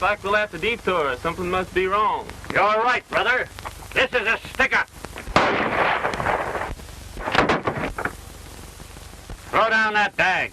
like we'll have to detour. Something must be wrong. You're right, brother. This is a stick-up. Throw down that bag.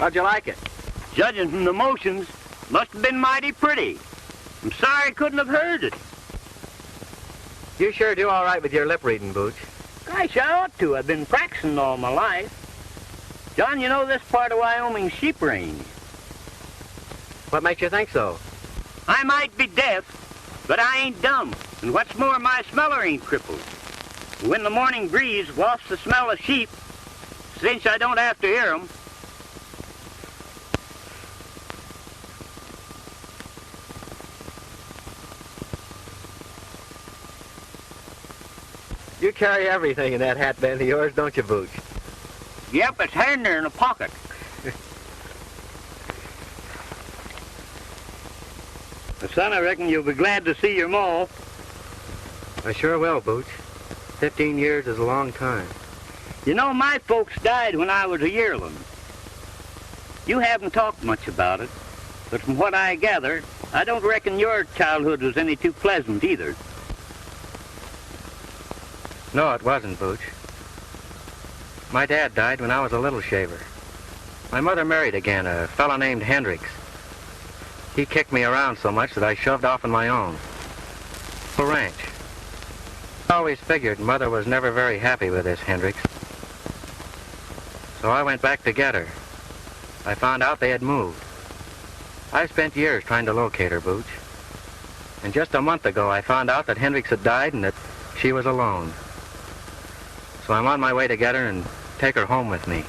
How'd you like it? Judging from the motions, must have been mighty pretty. I'm sorry I couldn't have heard it. You sure do all right with your lip reading, Bootch. Gosh, I ought to. I've been practicing all my life. John, you know this part of Wyoming's sheep range. What makes you think so? I might be deaf, but I ain't dumb. And what's more, my smeller ain't crippled. When the morning breeze wafts the smell of sheep, since I don't have to hear 'em, You carry everything in that hat band of yours, don't you, Bootch? yep, it's handy in a pocket. Son, I reckon you'll be glad to see your ma. I sure will, Bootch. 15 years is a long time. You know, my folks died when I was a yearling. You haven't talked much about it, but from what I gather, I don't reckon your childhood was any too pleasant either. No, it wasn't, Bootch. My dad died when I was a little shaver. My mother married again, a fellow named Hendricks. He kicked me around so much that I shoved off on my own. A ranch. I always figured Mother was never very happy with this Hendricks. So I went back to get her. I found out they had moved. I spent years trying to locate her, Bootch. And just a month ago, I found out that Hendricks had died and that she was alone. So I'm on my way to get her and take her home with me.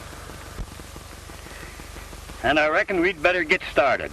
And I reckon we'd better get started.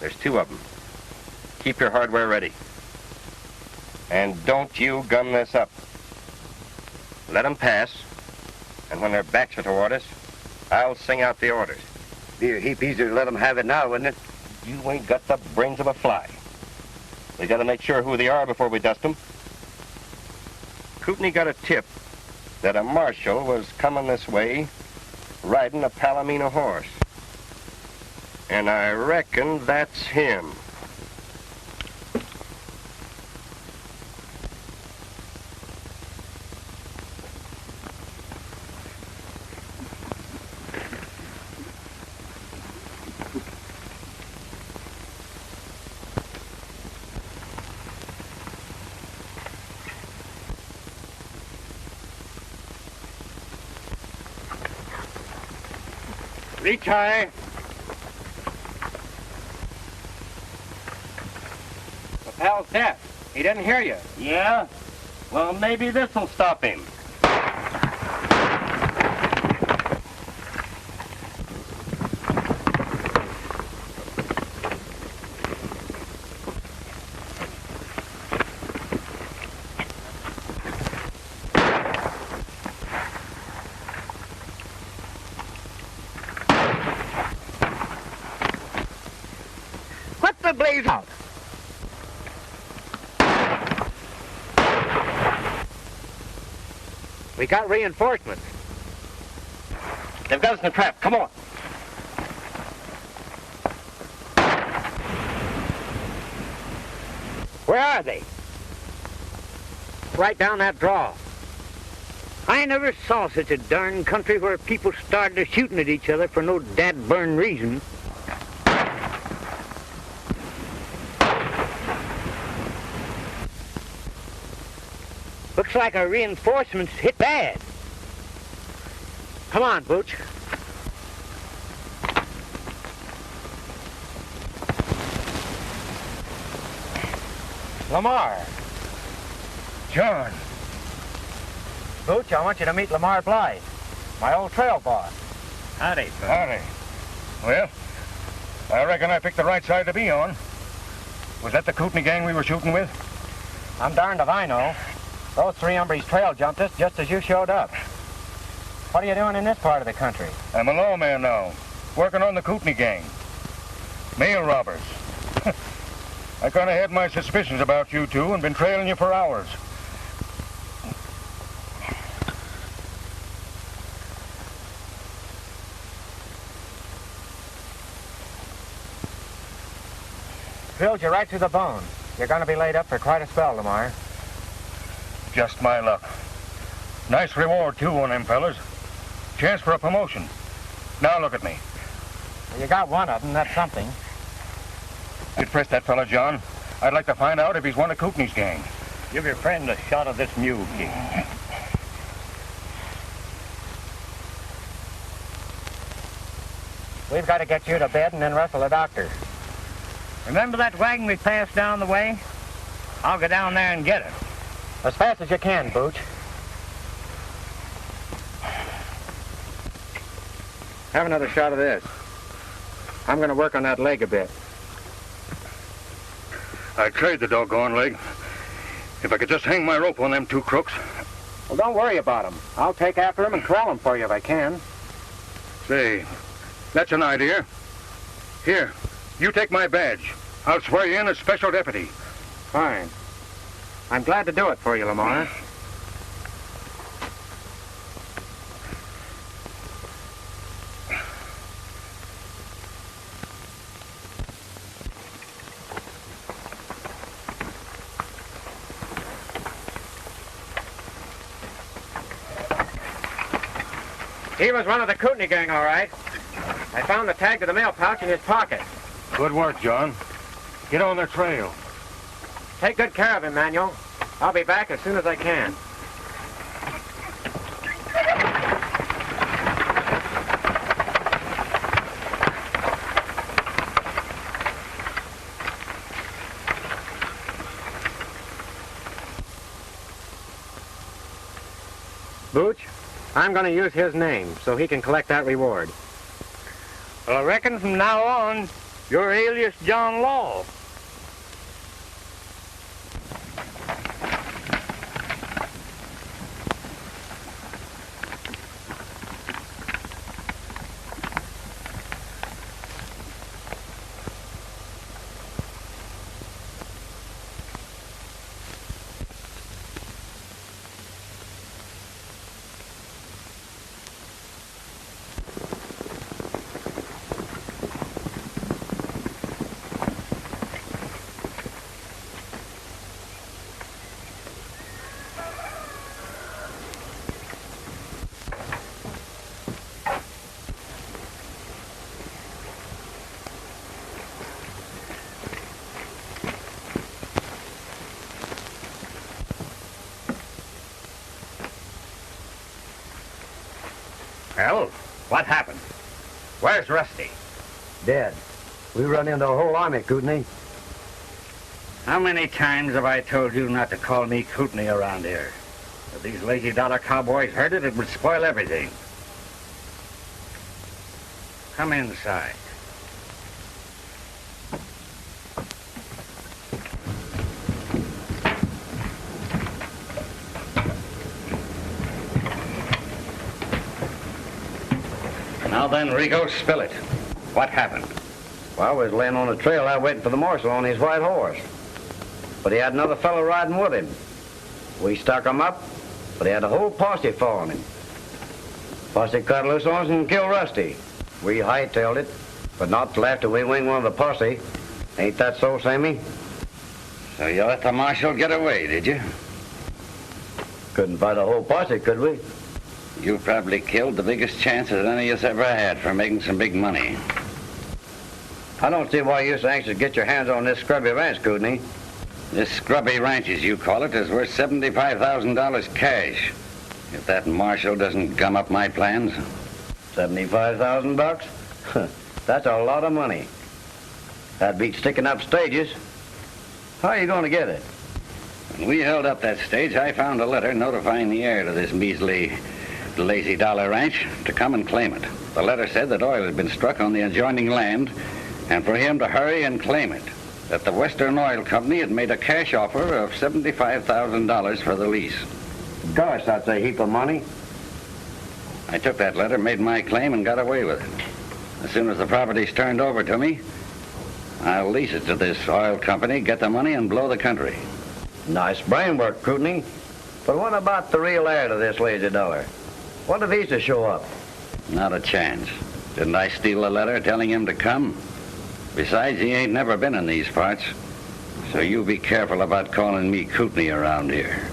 There's two of them. Keep your hardware ready. And don't you gum this up. Let them pass, and when their backs are toward us, I'll sing out the orders. Be a heap easier to let them have it now, wouldn't it? You ain't got the brains of a fly. We gotta make sure who they are before we dust them. Kootney got a tip that a marshal was coming this way riding a Palomino horse. And I reckon that's him. Reach high. The pal's deaf. He didn't hear you. Yeah? Well, maybe this'll stop him. Blaze out. We got reinforcements. They've got us in a trap. Come on. Where are they? Right down that draw. I never saw such a darn country where people started shooting at each other for no dad-burn reason. Looks like our reinforcements hit bad. Come on, Bootch. Lamar. John. Bootch, I want you to meet Lamar Bly, my old trail boss. Howdy, son. Howdy. Well, I reckon I picked the right side to be on. Was that the Kootney gang we were shooting with? I'm darned if I know. Those three hombres trail jumped us just as you showed up. What are you doing in this part of the country? I'm a lawman now, working on the Kootney gang. Mail robbers. I kind of had my suspicions about you two and been trailing you for hours. Drilled you right through the bone. You're going to be laid up for quite a spell, Lamar. Just my luck. Nice reward, too, on them fellas. Chance for a promotion. Now look at me. Well, you got one of them, that's something. You'd press that fella, John. I'd like to find out if he's one of Kootney's gang. Give your friend a shot of this mule, King. We've got to get you to bed and then rustle a doctor. Remember that wagon we passed down the way? I'll go down there and get it. As fast as you can, Bootch. Have another shot of this. I'm going to work on that leg a bit. I'd trade the doggone leg. If I could just hang my rope on them two crooks. Well, don't worry about them. I'll take after them and corral them for you if I can. Say, that's an idea. Here, you take my badge. I'll swear you in as special deputy. Fine. I'm glad to do it for you, Lamar. He was one of the Kootney gang, all right. I found the tag to the mail pouch in his pocket. Good work, John. Get on their trail. Take good care of him, Manuel. I'll be back as soon as I can. Bootch, I'm going to use his name so he can collect that reward. Well, I reckon from now on, you're Alias John Law. Well, what happened? Where's Rusty? Dead. We run into a whole army, Kootney. How many times have I told you not to call me Kootney around here? If these lazy dollar cowboys heard it, it would spoil everything. Come inside. Now then, Rico, spill it. What happened? Well, we was laying on the trail out waiting for the marshal on his white horse. But he had another fellow riding with him. We stuck him up, but he had a whole posse following him. Posse cut loose on us and killed Rusty. We hightailed it, but not till after we winged one of the posse. Ain't that so, Sammy? So you let the marshal get away, did you? Couldn't fight a whole posse, could we? You probably killed the biggest chance that any of us ever had for making some big money. I don't see why you're so anxious to get your hands on this scrubby ranch, Kootney. This scrubby ranch, as you call it, is worth $75,000 cash. If that marshal doesn't gum up my plans. $75,000? That's a lot of money. That beats sticking up stages. How are you going to get it? When we held up that stage, I found a letter notifying the heir to this measly, lazy dollar ranch to come and claim it. The letter said that oil had been struck on the adjoining land and for him to hurry and claim it. That the Western Oil Company had made a cash offer of $75,000 for the lease. Gosh, that's a heap of money. I took that letter, made my claim, and got away with it. As soon as the property's turned over to me, I'll lease it to this oil company, get the money, and blow the country. Nice brain work, Kootney. But what about the real heir to this lazy dollar? What if he's to show up? Not a chance. Didn't I steal a letter telling him to come? Besides, he ain't never been in these parts. So you be careful about calling me Kootney around here.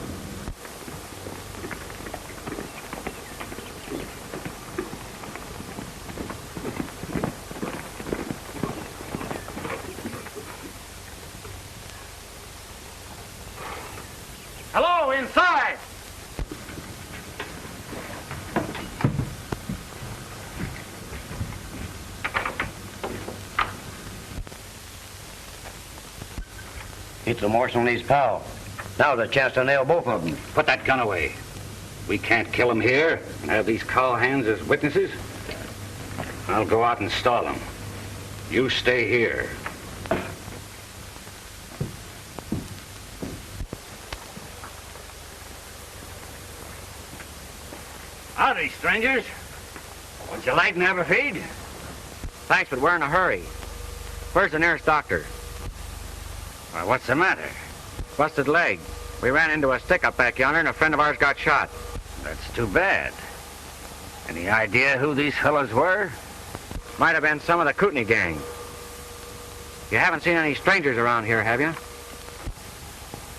Hello, inside! It's the marshal and his pal. Now's a chance to nail both of them. Put that gun away. We can't kill him here and have these cowhands as witnesses. I'll go out and stall him. You stay here. Howdy, strangers. Would you like to have a feed? Thanks, but we're in a hurry. Where's the nearest doctor? Well, what's the matter? Busted leg. We ran into a stick up back yonder and a friend of ours got shot. That's too bad. Any idea who these fellows were? Might have been some of the Kootney gang. You haven't seen any strangers around here, have you?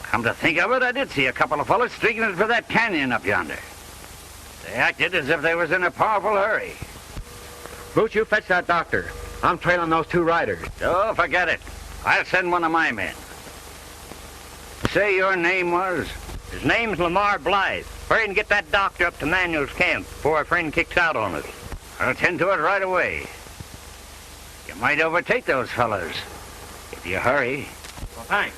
Come to think of it, I did see a couple of fellows streaking it for that canyon up yonder. They acted as if they was in a powerful hurry. Bootch, you fetch that doctor. I'm trailing those two riders. Oh, forget it. I'll send one of my men. Say your name was? His name's Lamar Bly. Hurry and get that doctor up to Manuel's camp before our friend kicks out on us. I'll tend to it right away. You might overtake those fellows if you hurry. Well, thanks.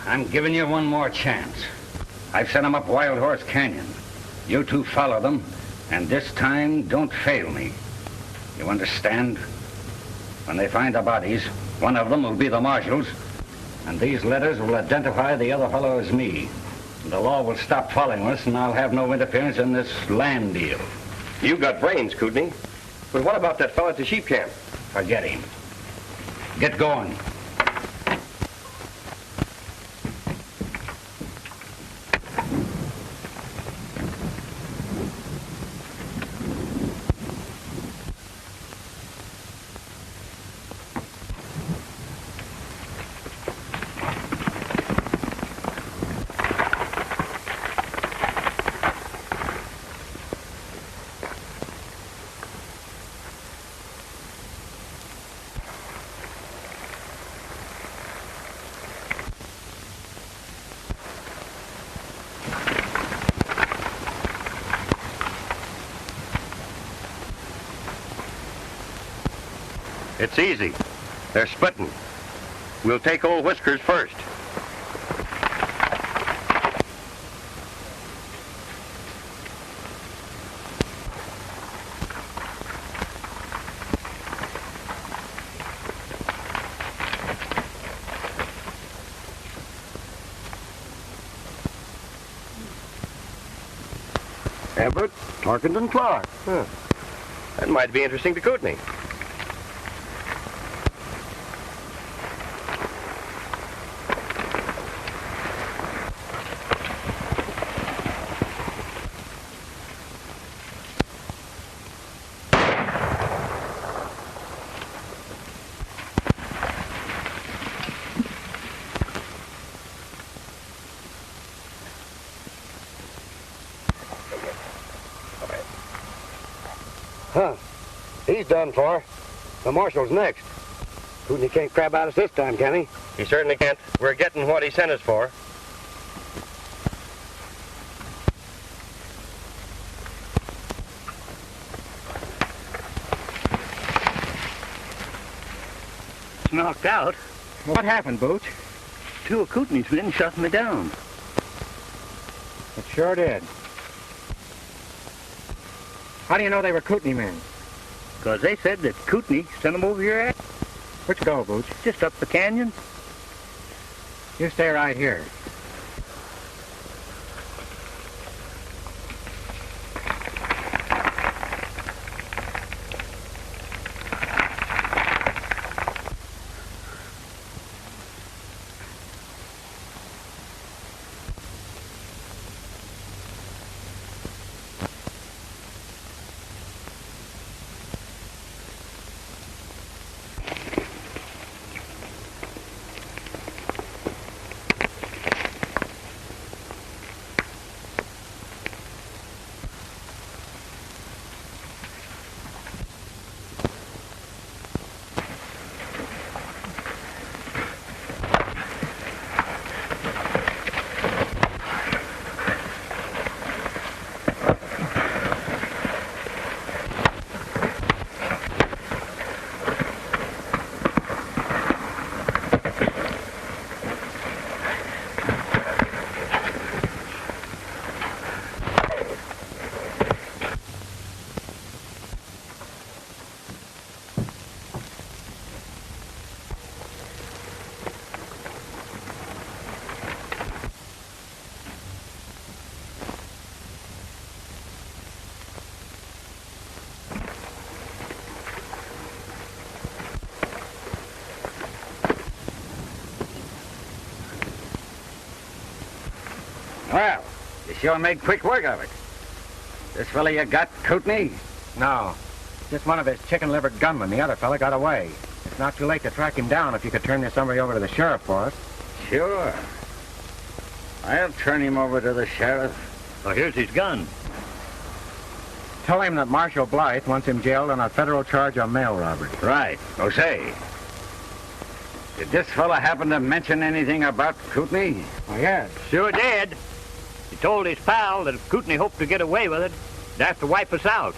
I'm giving you one more chance. I've sent them up Wild Horse Canyon. You two follow them, and this time don't fail me. You understand? When they find the bodies, one of them will be the marshal's, and these letters will identify the other fellow as me. The law will stop following us, and I'll have no interference in this land deal. You've got brains, Kootney. But what about that fellow at the sheep camp? Forget him. Get going. It's easy. They're splitting. We'll take old Whiskers first. Everett Tarkington Clark. Huh. That might be interesting to Kootney. Huh. He's done for. The marshal's next. Kootney can't crab out us this time, can he? He certainly can't. We're getting what he sent us for. Knocked out. What happened, Bootch? Two of Kootney's men shot me down. It sure did. How do you know they were Kootney men? Because they said that Kootney sent them over your ass. Where'd you go, Bootch? Just up the canyon. You stay right here. Well, you sure made quick work of it. This fella you got, Kootney? No. Just one of his chicken-livered gunmen. The other fella got away. It's not too late to track him down if you could turn this somebody over to the sheriff for us. Sure. I'll turn him over to the sheriff. Oh, here's his gun. Tell him that Marshal Bly wants him jailed on a federal charge of mail robbery. Right. Oh, say. Did this fella happen to mention anything about Kootney? Oh, yes. Sure did. He told his pal that if Kootney hoped to get away with it, he'd have to wipe us out.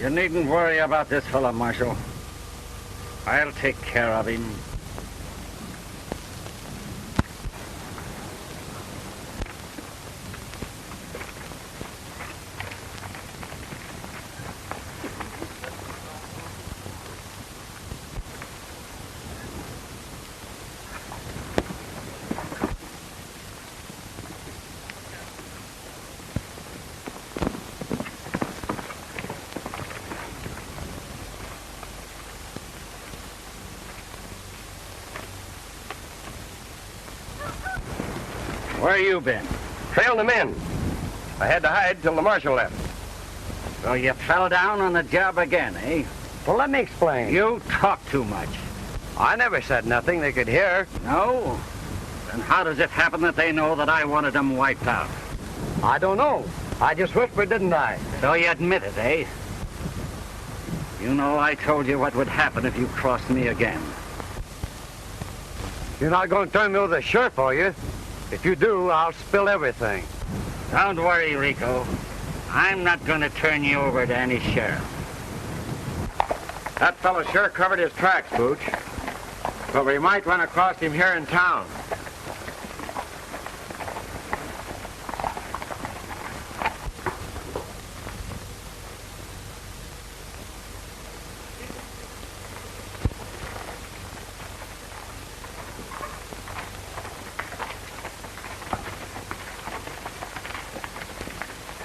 You needn't worry about this fella, Marshal. I'll take care of him. Where you been? Trailed them in. I had to hide till the marshal left. So you fell down on the job again, eh? Well, let me explain. You talk too much. I never said nothing they could hear. No? Then how does it happen that they know that I wanted them wiped out? I don't know. I just whispered, didn't I? So you admit it, eh? You know I told you what would happen if you crossed me again. You're not going to turn me over to the sheriff, are you? If you do, I'll spill everything. Don't worry, Rico. I'm not going to turn you over to any sheriff. That fellow sure covered his tracks, Bootch. But we might run across him here in town.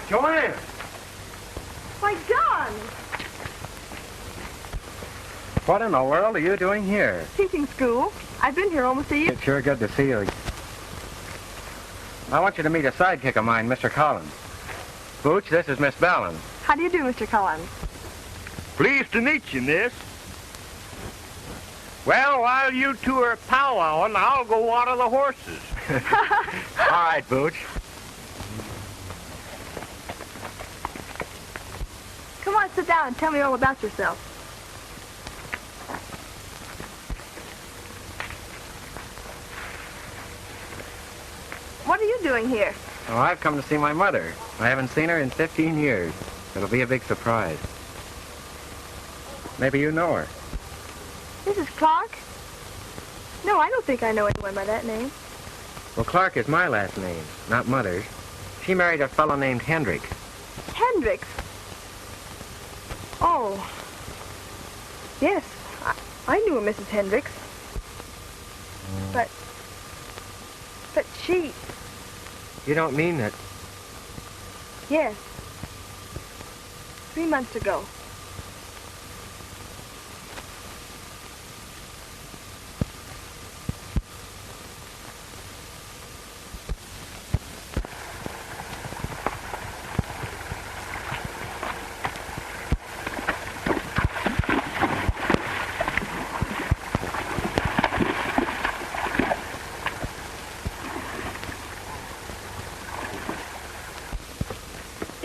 Joanne! Why, John! What in the world are you doing here? Teaching school. I've been here almost a year. It's sure good to see you. I want you to meet a sidekick of mine, Mr. Collins. Bootch, this is Miss Vallon. How do you do, Mr. Collins? Pleased to meet you, miss. Well, while you two are powwowing, I'll go water the horses. All right, Bootch. Come on, sit down and tell me all about yourself. What are you doing here? Oh, I've come to see my mother. I haven't seen her in 15 years. It'll be a big surprise. Maybe you know her. Mrs. Clark? No, I don't think I know anyone by that name. Well, Clark is my last name, not Mother's. She married a fellow named Hendricks. Hendricks? Oh. Yes, I knew a Mrs. Hendricks. But she... You don't mean that... Yes. 3 months ago.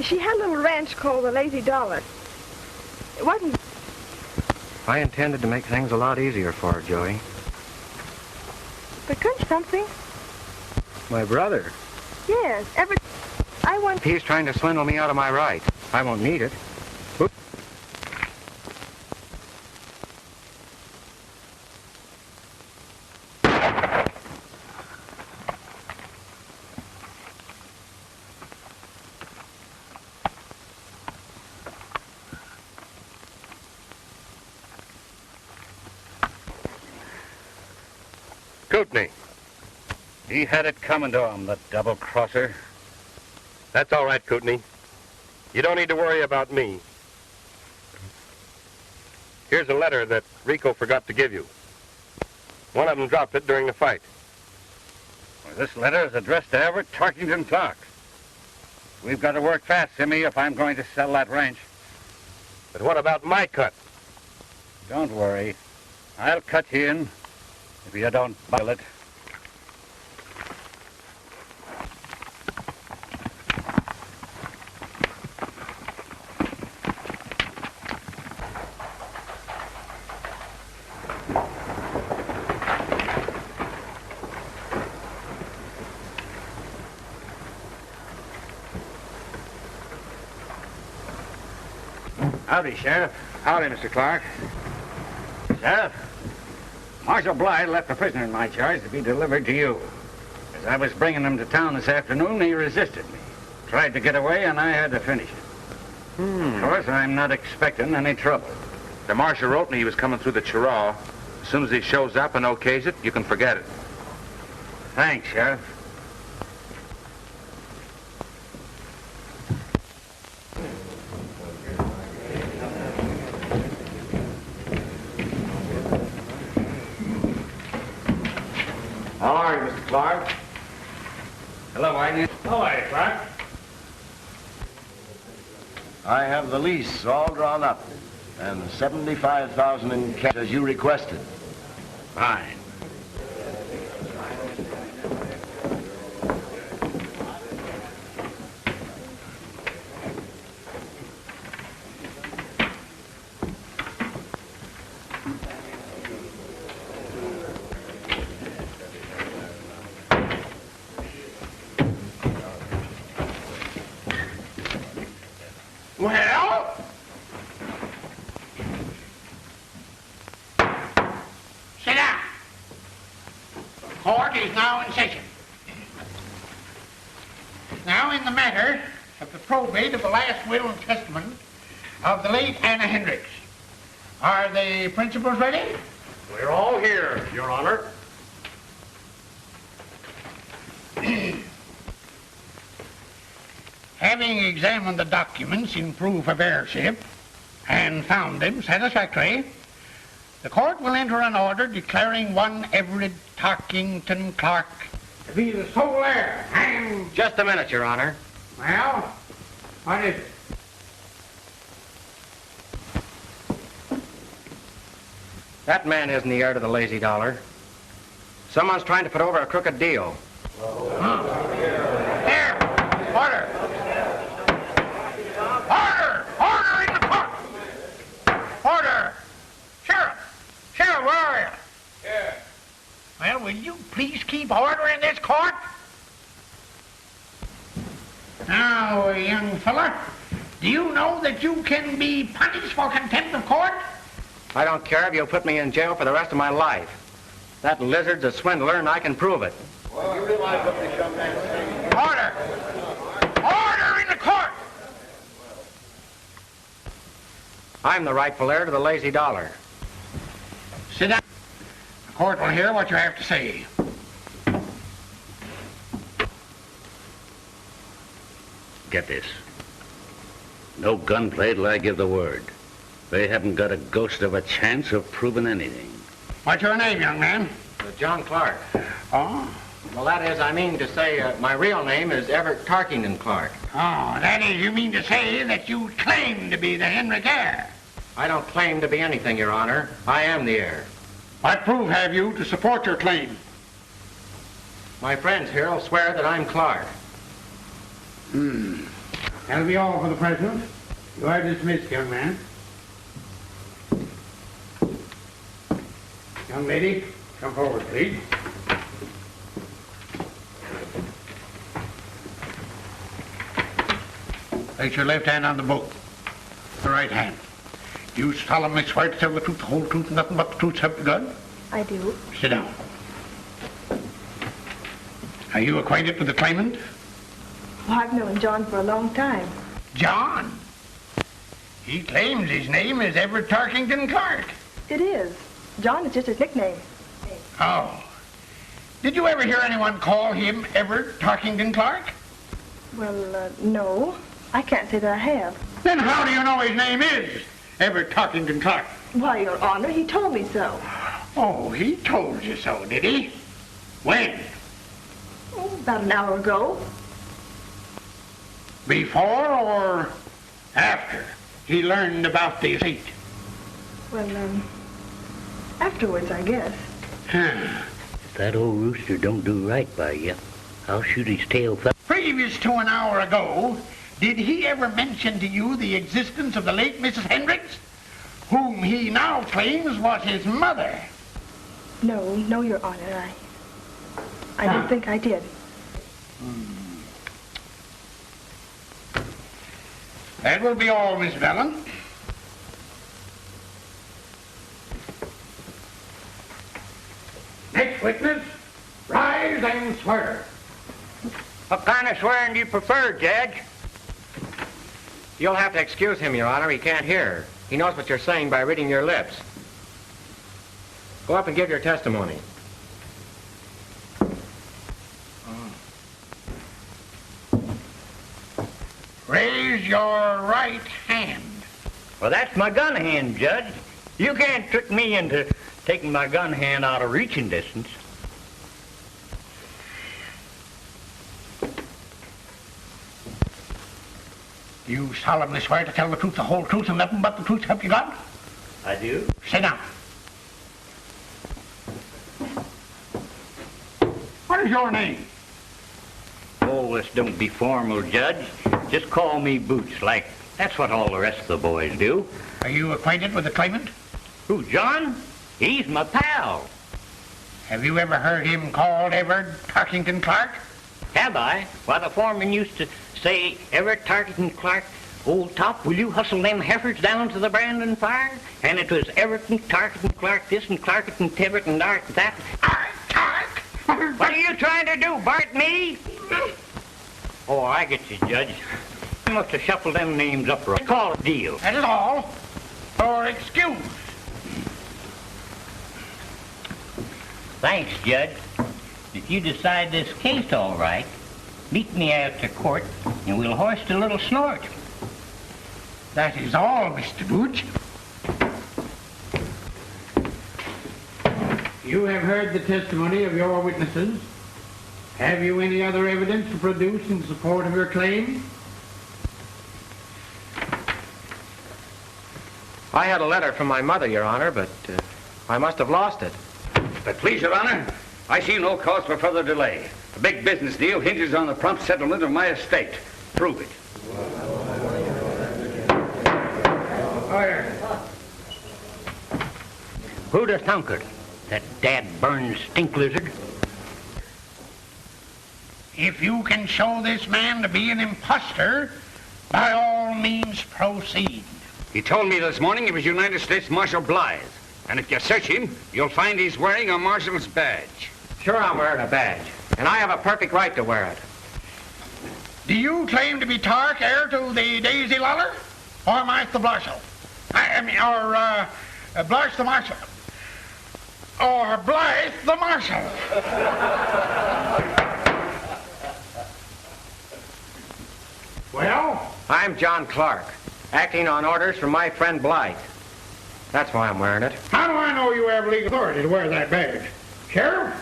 She had a little ranch called the Lazy Dollar. It wasn't... I intended to make things a lot easier for her, Joey. But couldn't something? My brother? Yes, Everett... I want... He's trying to swindle me out of my right. I won't need it. Kootney. He had it coming to him, the double-crosser. That's all right, Kootney. You don't need to worry about me. Here's a letter that Rico forgot to give you. One of them dropped it during the fight. Well, this letter is addressed to Everett Tarkington Clark. We've got to work fast, Simmy, if I'm going to sell that ranch. But what about my cut? Don't worry. I'll cut you in if you don't buy it. Howdy, Sheriff. Howdy, Mr. Clark. Sheriff, Marshal Bly left a prisoner in my charge to be delivered to you. As I was bringing him to town this afternoon, he resisted me. Tried to get away, and I had to finish him. Of course, I'm not expecting any trouble. The marshal wrote me he was coming through the Chirraw. As soon as he shows up and okays it, you can forget it. Thanks, Sheriff. How are you, Mr. Clark? Hello, Agnes. How are you, Clark? I have the lease all drawn up, and $75,000 in cash as you requested. Fine. Well? court is now in session. Now, in the matter of the probate of the last will and testament of the late Anna Hendricks, are the principals ready? We're all here, Your Honor. Having examined the documents in proof of heirship and found them satisfactory, the court will enter an order declaring one Everett Tarkington Clark to be the sole heir and... Just a minute, Your Honor. Well, what is it? That man isn't the heir to the lazy dollar. Someone's trying to put over a crooked deal. There! Order! Order! Order in the court! Order! Sheriff! Sheriff, where are you? Here. Well, will you please keep order in this court? Now, young fella, do you know that you can be punished for contempt of court? I don't care if you'll put me in jail for the rest of my life. That lizard's a swindler, and I can prove it. Well, you realize what this young man's saying? Order! Order in the court! I'm the rightful heir to the lazy dollar. Sit down. The court will hear what you have to say. Get this. No gunplay till I give the word. They haven't got a ghost of a chance of proving anything. What's your name, young man? John Clark. Oh? Well, that is, I mean to say, my real name is Everett Tarkington Clark. Oh, that is, you mean to say that you claim to be the Hendrick heir? I don't claim to be anything, Your Honor. I am the heir. What proof have you to support your claim? My friends here will swear that I'm Clark. That'll be all for the present. You are dismissed, young man. Young lady, come forward, please. Place your left hand on the book. The right hand. You solemnly swear to tell the truth, the whole truth, and nothing but the truth, help you God? I do. Sit down. Are you acquainted with the claimant? Well, I've known John for a long time. John? He claims his name is Everett Tarkington Clark. It is. John is just his nickname. Oh. Did you ever hear anyone call him Everett Tarkington Clark? Well, no. I can't say that I have. Then how do you know his name is Everett Tarkington Clark? Why, Your Honor, he told me so. Oh, he told you so, did he? When? Oh, about an hour ago. Before or after he learned about the estate? Well, afterwards, I guess. If that old rooster don't do right by you, I'll shoot his tail. Previous to an hour ago, did he ever mention to you the existence of the late Mrs. Hendricks, whom he now claims was his mother? No, Your Honor, I don't think I did. That will be all, Miss Vallon. Next witness, rise and swear. What kind of swearing do you prefer, Judge? You'll have to excuse him, Your Honor. He can't hear. He knows what you're saying by reading your lips. Go up and give your testimony. Raise your right hand. Well, that's my gun hand, Judge. You can't trick me into taking my gun hand out of reaching distance. You solemnly swear to tell the truth, the whole truth, and nothing but the truth, help you God? I do. Sit down. What is your name? Oh, this don't be formal, Judge. Just call me Bootch, like that's what all the rest of the boys do. Are you acquainted with the claimant? Who, John? He's my pal. Have you ever heard him called Everett Tarkington Clark? Have I? Why, the foreman used to say, Everett Tarkington Clark, old top, will you hustle them heifers down to the branding fire? And it was Everett and Tarkington Clark this and Clark and Tibbet and Dark that. Clark! What are you trying to do, Bart, me? Oh, I get you, Judge. You must have shuffled them names up right. Call it deal. That is all. Or excuse. Thanks, Judge. If you decide this case all right, meet me after court, and we'll hoist a little snort. That is all, Mr. Bootch. You have heard the testimony of your witnesses. Have you any other evidence to produce in support of your claim? I had a letter from my mother, Your Honor, but I must have lost it. But please, Your Honor, I see no cause for further delay. A big business deal hinges on the prompt settlement of my estate. Prove it. Order. Who'd have thunk it? That dad-burned stink lizard? If you can show this man to be an imposter, by all means proceed. He told me this morning he was United States Marshal Bly. And if you search him, you'll find he's wearing a marshal's badge. Sure, I'm wearing a badge, and I have a perfect right to wear it. Do you claim to be Tark, heir to the Daisy Luller? Or Martha the Marshal? Blush the Marshal? Or Blythe the Marshal? Well? I'm John Clark, acting on orders from my friend Bly. That's why I'm wearing it. How do I know you have legal authority to wear that badge? Sheriff,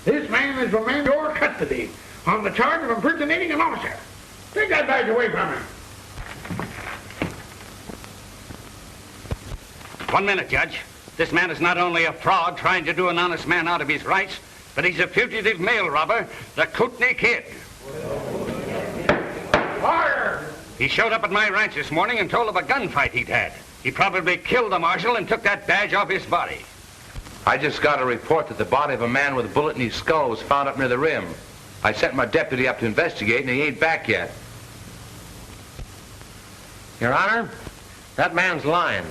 this man is remanded in your custody on the charge of impersonating an officer. Take that badge away from him. 1 minute, Judge. This man is not only a fraud trying to do an honest man out of his rights, but he's a fugitive mail robber, the Kootney Kid. Order! He showed up at my ranch this morning and told of a gunfight he'd had. He probably killed the marshal and took that badge off his body. I just got a report that the body of a man with a bullet in his skull was found up near the rim. I sent my deputy up to investigate, and he ain't back yet. Your Honor, that man's lying.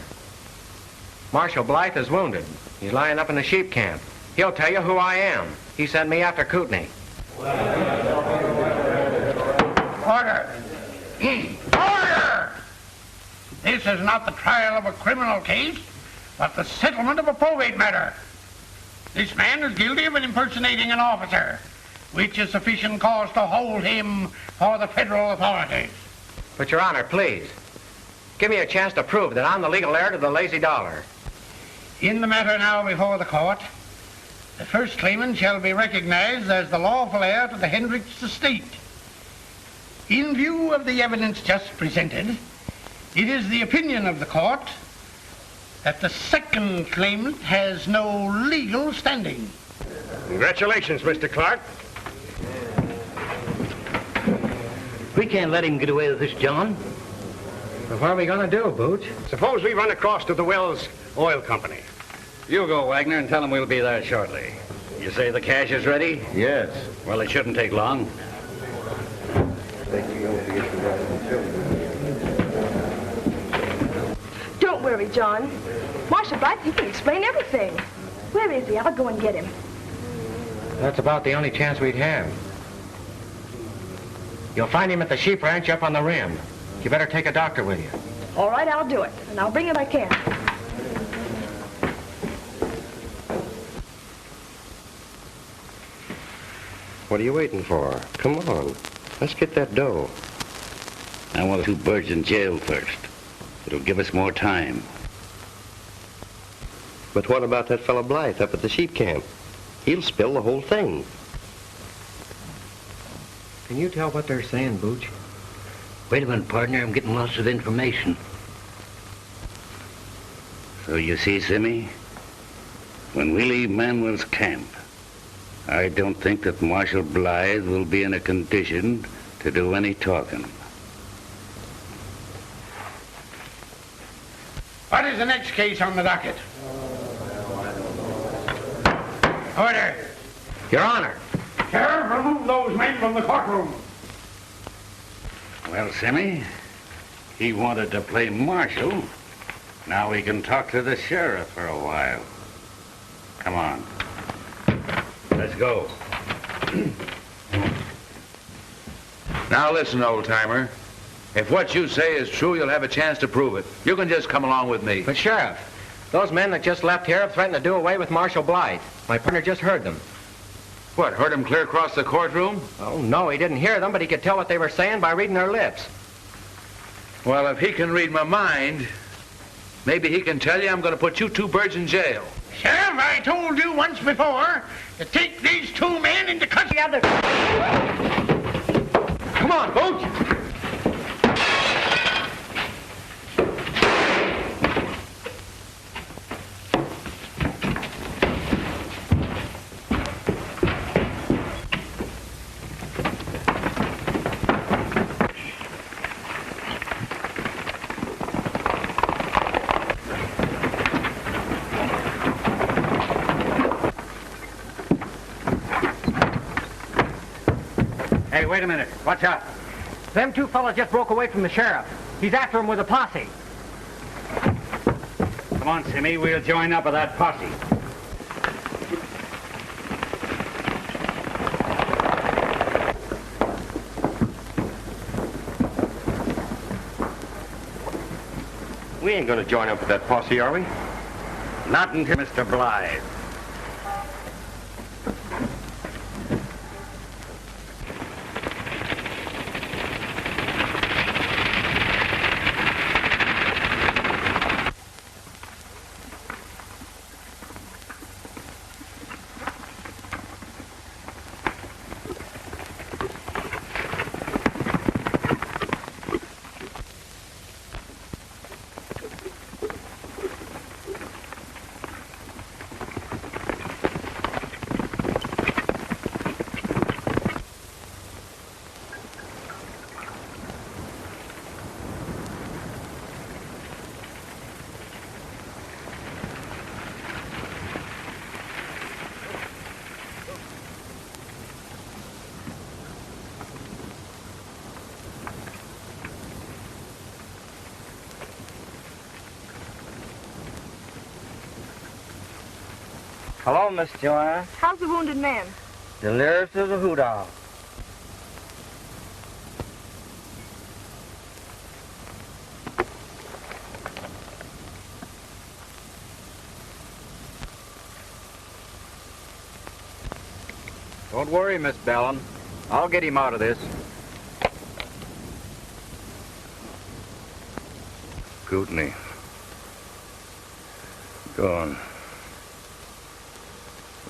Marshal Blythe is wounded. He's lying up in the sheep camp. He'll tell you who I am. He sent me after Kootney. Order! Order! This is not the trial of a criminal case, but the settlement of a probate matter. This man is guilty of impersonating an officer, which is sufficient cause to hold him for the federal authorities. But, Your Honor, please, give me a chance to prove that I'm the legal heir to the lazy dollar. In the matter now before the court, the first claimant shall be recognized as the lawful heir to the Hendricks estate. In view of the evidence just presented, it is the opinion of the court that the second claimant has no legal standing. Congratulations, Mr. Clark. We can't let him get away with this, John. But what are we going to do, Bootch? Suppose we run across to the Wells Oil Company. You go, Wagner, and tell him we'll be there shortly. You say the cash is ready? Yes. Well, it shouldn't take long. Don't worry, John. Marshal Bly, he can explain everything. Where is he? I'll go and get him. That's about the only chance we'd have. You'll find him at the sheep ranch up on the rim. You better take a doctor with you. All right, I'll do it, and I'll bring it I can. What are you waiting for? Come on. Let's get that dough. I want 2 birds in jail first. It'll give us more time. But what about that fellow Blythe up at the sheep camp? He'll spill the whole thing. Can you tell what they're saying, Bootch? Wait a minute, partner. I'm getting lots of information. So you see, Simmy, when we leave Manuel's camp, I don't think that Marshal Blythe will be in a condition to do any talking. What is the next case on the docket? Order. Your Honor. Sheriff, remove those men from the courtroom. Well, Simmy, he wanted to play marshal. Now we can talk to the sheriff for a while. Come on. Let's go. Now listen, old-timer. If what you say is true, you'll have a chance to prove it. You can just come along with me. But, Sheriff, those men that just left here have threatened to do away with Marshal Bly. My partner just heard them. What, heard him clear across the courtroom? Oh, no, he didn't hear them, but he could tell what they were saying by reading their lips. Well, if he can read my mind, maybe he can tell you I'm going to put you two birds in jail. Sheriff, I told you once before to take these two men into custody. Come on, Bootch. Hey, wait a minute. Watch out. Them two fellas just broke away from the sheriff. He's after them with a posse. Come on, Simmy. We'll join up with that posse. We ain't gonna join up with that posse, are we? Not until Mr. Bly. Hello, Miss Joanna. How's the wounded man? Delirious as a hoot owl. Don't worry, Miss Vallon. I'll get him out of this. Kootney. Gone.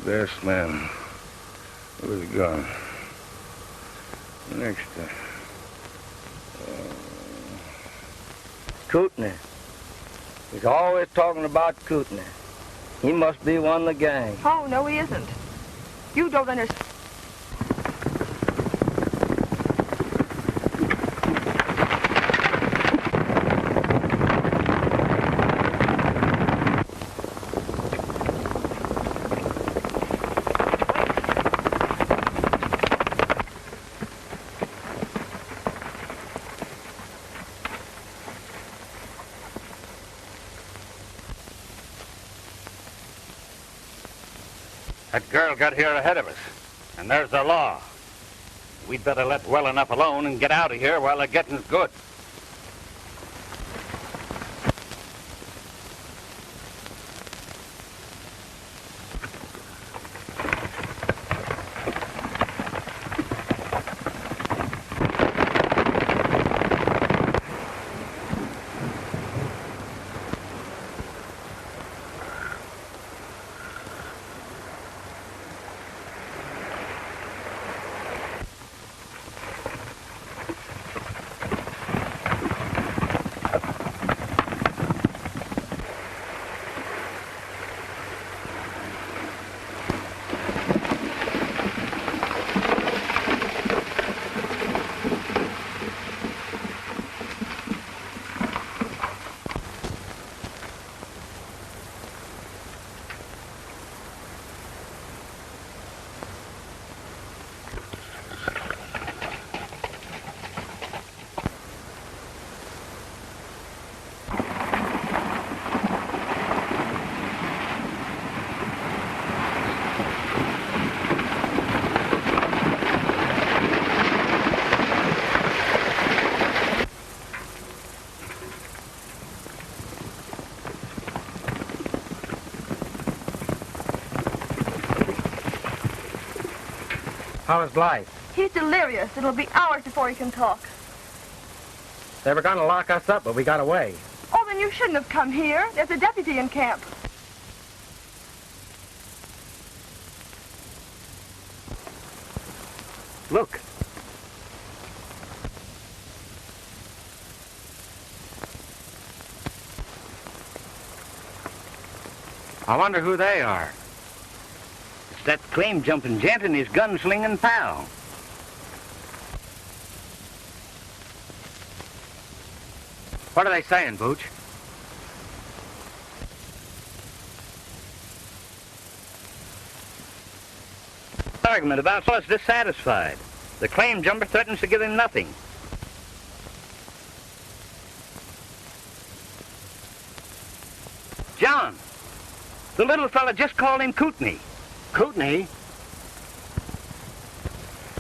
This man with a gun. Next Kootney. He's always talking about Kootney. He must be one of the gang. Oh, no, he isn't. You don't understand. That girl got here ahead of us, and there's the law. We'd better let well enough alone and get out of here while the getting's good. How is Bly? He's delirious. It'll be hours before he can talk. They were going to lock us up, but we got away. Oh, then you shouldn't have come here. There's a deputy in camp. Look. I wonder who they are. It's that claim-jumping gent and his gunslinging pal. What are they saying, Bootch? Argument about us dissatisfied. The claim jumper threatens to give him nothing. John, the little fella just called him Kootney. Kootney?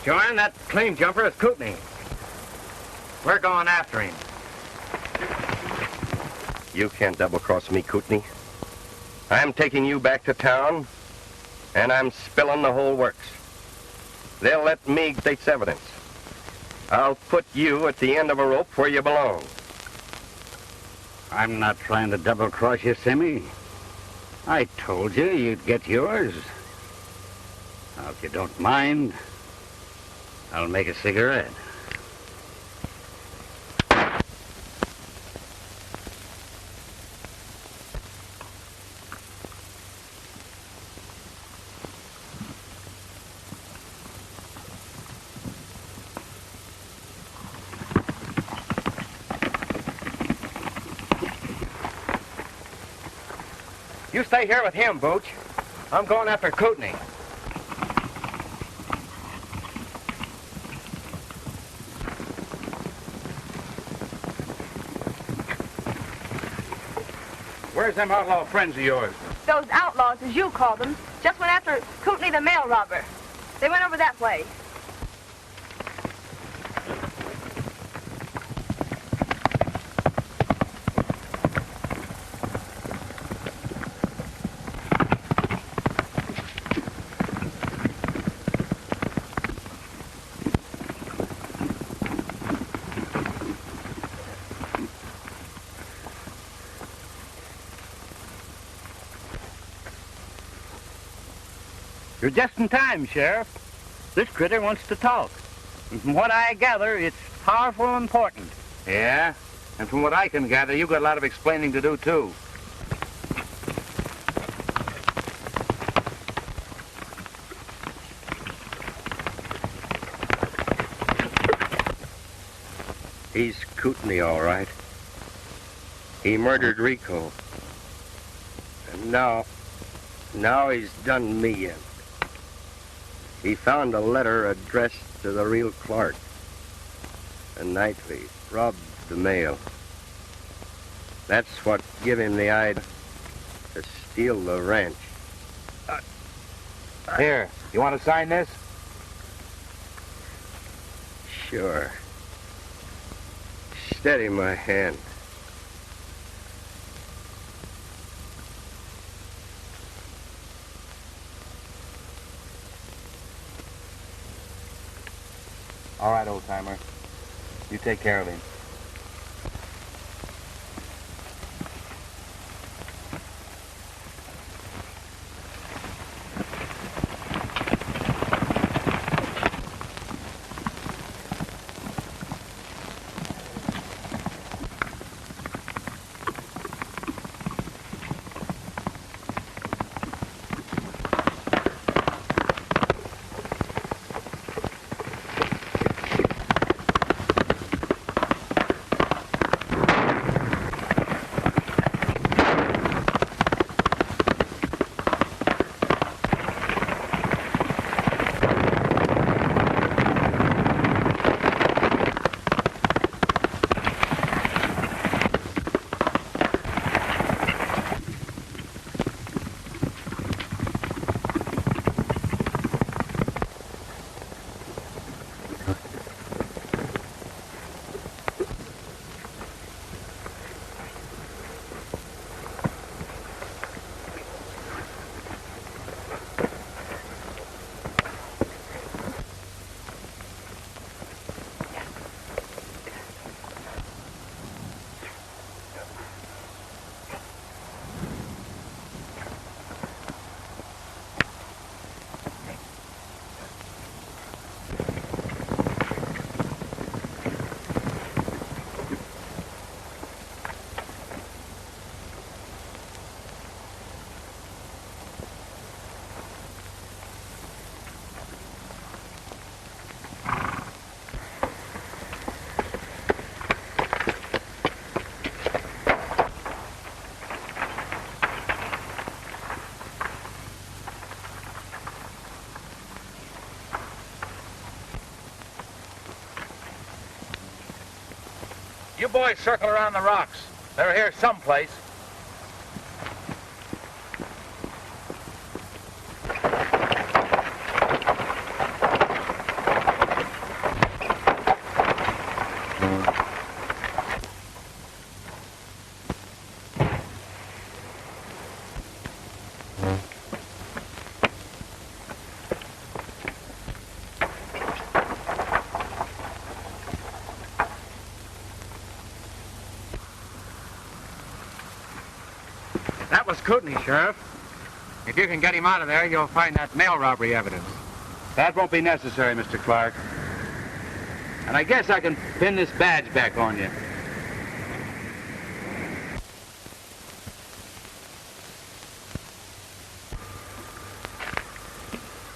Joanne, that claim jumper is Kootney. We're going after him. You can't double-cross me, Kootney. I'm taking you back to town, and I'm spilling the whole works. They'll let me take evidence. I'll put you at the end of a rope where you belong. I'm not trying to double-cross you, Simmy. I told you you'd get yours. Now, if you don't mind, I'll make a cigarette. You stay here with him, Bootch. I'm going after Kootney. Where's them outlaw friends of yours? Those outlaws, as you call them, just went after Kootney the mail robber. They went over that way. You're just in time, Sheriff. This critter wants to talk. And from what I gather, it's powerful important. Yeah? And from what I can gather, you've got a lot of explaining to do, too. He's Kootney, all right. He murdered Rico. And now he's done me in. He found a letter addressed to the real Clark. And nightly robbed the mail. That's what give him the idea to steal the ranch. Here, you want to sign this? Sure. Steady my hand. All right, old-timer. You take care of him. You boys circle around the rocks. They're here someplace. That was Kootney, Sheriff. If you can get him out of there, you'll find that mail robbery evidence. That won't be necessary, Mr. Clark. And I guess I can pin this badge back on you.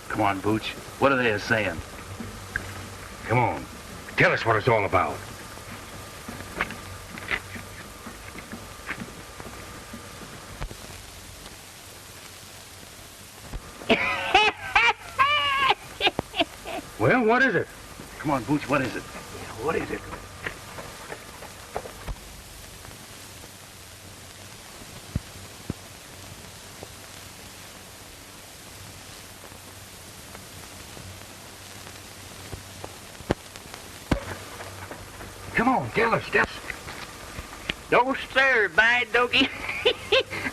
Come on, Bootch. What are they saying? Come on. Tell us what it's all about. Well, what is it? Come on, Bootch, what is it? Yeah, what is it? Come on, tell us. Don't stir, bad doggy.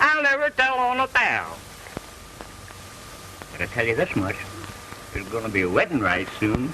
I'll never tell on a pal. But I tell you this much. There's going to be a wedding right soon.